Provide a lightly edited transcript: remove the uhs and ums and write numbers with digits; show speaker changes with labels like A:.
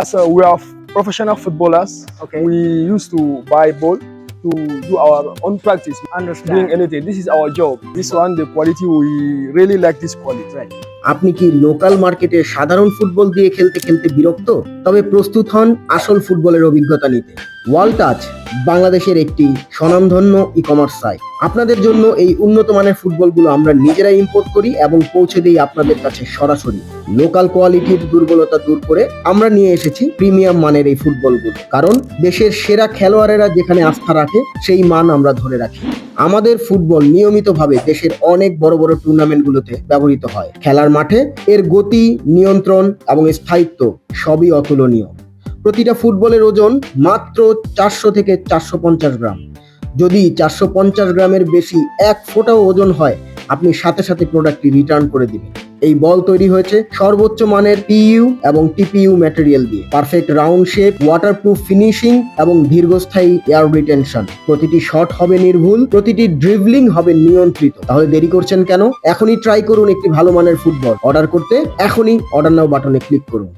A: we are professional footballers.
B: Okay.
A: We used to buy ball to do our own practice.
B: Understand.
A: Doing anything. This is our job. This one, the quality, we really like this quality.
B: Right. আপনি কি local মার্কেটে সাধারণ football দিয়ে খেলতে খেলতে বিরক্ত? তবে প্রস্তুত হন আসল ফুটবলের অভিজ্ঞতা নিতে। ওয়ার্ল্ড টাচ বাংলাদেশের একটি স্বনামধন্য ই-কমার্স সাইট। আপনাদের জন্য এই উন্নত মানের ফুটবলগুলো আমরা নিজেরাই ইম্পোর্ট করি এবং পৌঁছে দিই আপনাদের কাছে সরাসরি। লোকাল কোয়ালিটির দুর্বলতা দূর করে আমরা নিয়ে এসেছি প্রিমিয়াম মানের এই ফুটবলগুলো, কারণ দেশের সেরা খেলোয়াড়েরা যেখানে আস্থা রাখে সেই মান আমরা ধরে রাখি। আমাদের ফুটবল নিয়মিতভাবে দেশের অনেক বড় বড় টুর্নামেন্টগুলোতে ব্যবহৃত হয়। খেলার মাঠে এর গতি, নিয়ন্ত্রণ এবং স্থায়িত্ব সবই অতুলনীয়। প্রতিটা ফুটবলের ওজন মাত্র 400 থেকে 450 গ্রাম। যদি 450 গ্রামের বেশি এক ফোঁটাও ওজন হয়, আপনি সাথে সাথে প্রোডাক্টটি রিটার্ন করে দিবেন। এই বল তৈরি হয়েছে সর্বোচ্চ মানের পিইউ এবং টিপিইউ ম্যাটেরিয়াল দিয়ে। Perfect round shape, waterproof finishing এবং দীর্ঘস্থায়ী এয়ার রিটেনশন। প্রতিটি শট হবে নির্ভুল, প্রতিটি ড্রিবলিং হবে নিয়ন্ত্রিত। তাহলে দেরি করছেন কেন? এখনই ট্রাই করুন একটি ভালো মানের ফুটবল। অর্ডার করতে এখনই অর্ডার নাও বাটনে ক্লিক করুন।